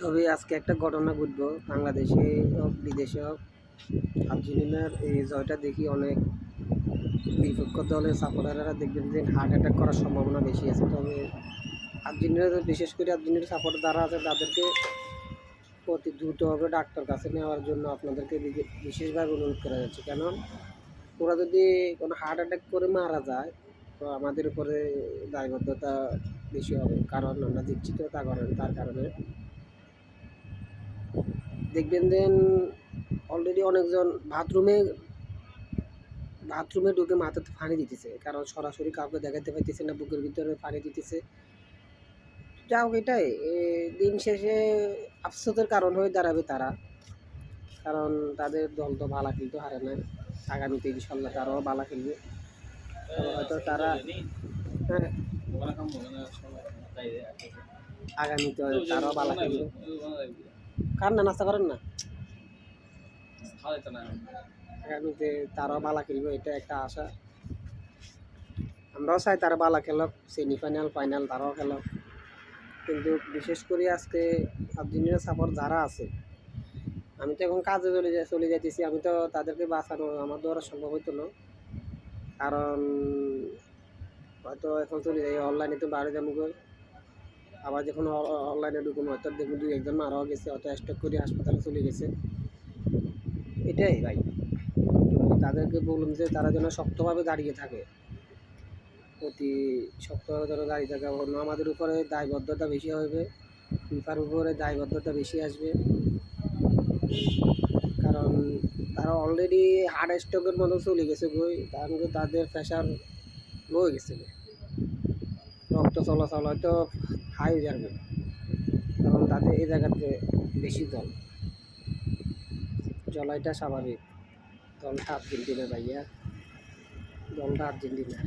তবে আজকে একটা ঘটনা ঘটবো বাংলাদেশে হোক বিদেশে হোক, আর্জেন্টিনার এই জয়টা দেখি অনেক বিপক্ষ দলের সাপোর্টাররা দেখবেন যে হার্ট অ্যাটাক করার সম্ভাবনা বেশি আছে। তবে আর্জেন্টিনার বিশেষ করে আর্জেন্টিনার সাপোর্টার যারা আছে তাদেরকে অতি দ্রুতভাবে ডাক্তার কাছে নেওয়ার জন্য আপনাদেরকে বিশেষভাবে অনুরোধ করা যাচ্ছে। কেন ওরা যদি কোনো হার্ট অ্যাটাক করে মারা যায় তো আমাদের উপরে দায়বদ্ধতা বেশি হবে, কারণ আমরা দিচ্ছি তো তার কারণে দেখবেন দেন অলরেডি অনেকজন বাথরুমে ঢুকে মাথাতে পানি দিতেছে, কারণ সরাসরি কাউকে দেখাতে পাইতেছে না, বুকের ভিতরে পানি দিতেছে। যাও এটাই দিন শেষে আফসোসের কারণ হয়ে দাঁড়াবে তারা, কারণ তাদের দল তো ভালো খেলতে হারে না। আগামীতে ইনশাল্লাহ তারাও ভালো খেলবে। হয়তো তারা হ্যাঁ আগামীতে তারাও ভালো খেলবে। কার না নাস্তা করেন না, আগামীতে তারাও ভালো খেলবে, এটা একটা আশা। আমরাও চাই তারা ভালো খেলক, সেমিফাইনাল ফাইনাল তারাও খেলক। কিন্তু বিশেষ করে আজকে আর্জেন্টিনার সাপোর্ট যারা আছে, আমি তো এখন কাজে চলে যাইতেছি, আমি তো তাদেরকে বাঁচানো আমার দ্বারা সম্ভব হইতো না, কারণ হয়তো এখন চলে যাই অনলাইনে তো বাইরে যাবো, আবার যখন অনলাইনে ঢুকুন হয়তো দেখুন 2-1 মারাও গেছে, হয়তো স্টক করে হাসপাতালে চলে গেছে। এটাই ভাই, তাদেরকে বলুন যে তারা যেন শক্তভাবে দাঁড়িয়ে থাকে, অতি শক্তভাবে যেন দাঁড়িয়ে থাকে। অন্য আমাদের উপরে দায়বদ্ধতা বেশি হবে, ফিফার উপরে দায়বদ্ধতা বেশি আসবে, কারণ তারা অলরেডি হার্ট স্ট্রোকের মতো চলে গেছে বই, কারণ তাদের প্রেশার লো হয়ে গেছে, রক্ত চলাচল হয়তো হাই হয়ে যাবে, কারণ তাদের এই জায়গাতে বেশি জলাইটা স্বাভাবিক। দলটা আর্জেন্টিনা ভাইয়া, দলটা আর্জেন্টিনা।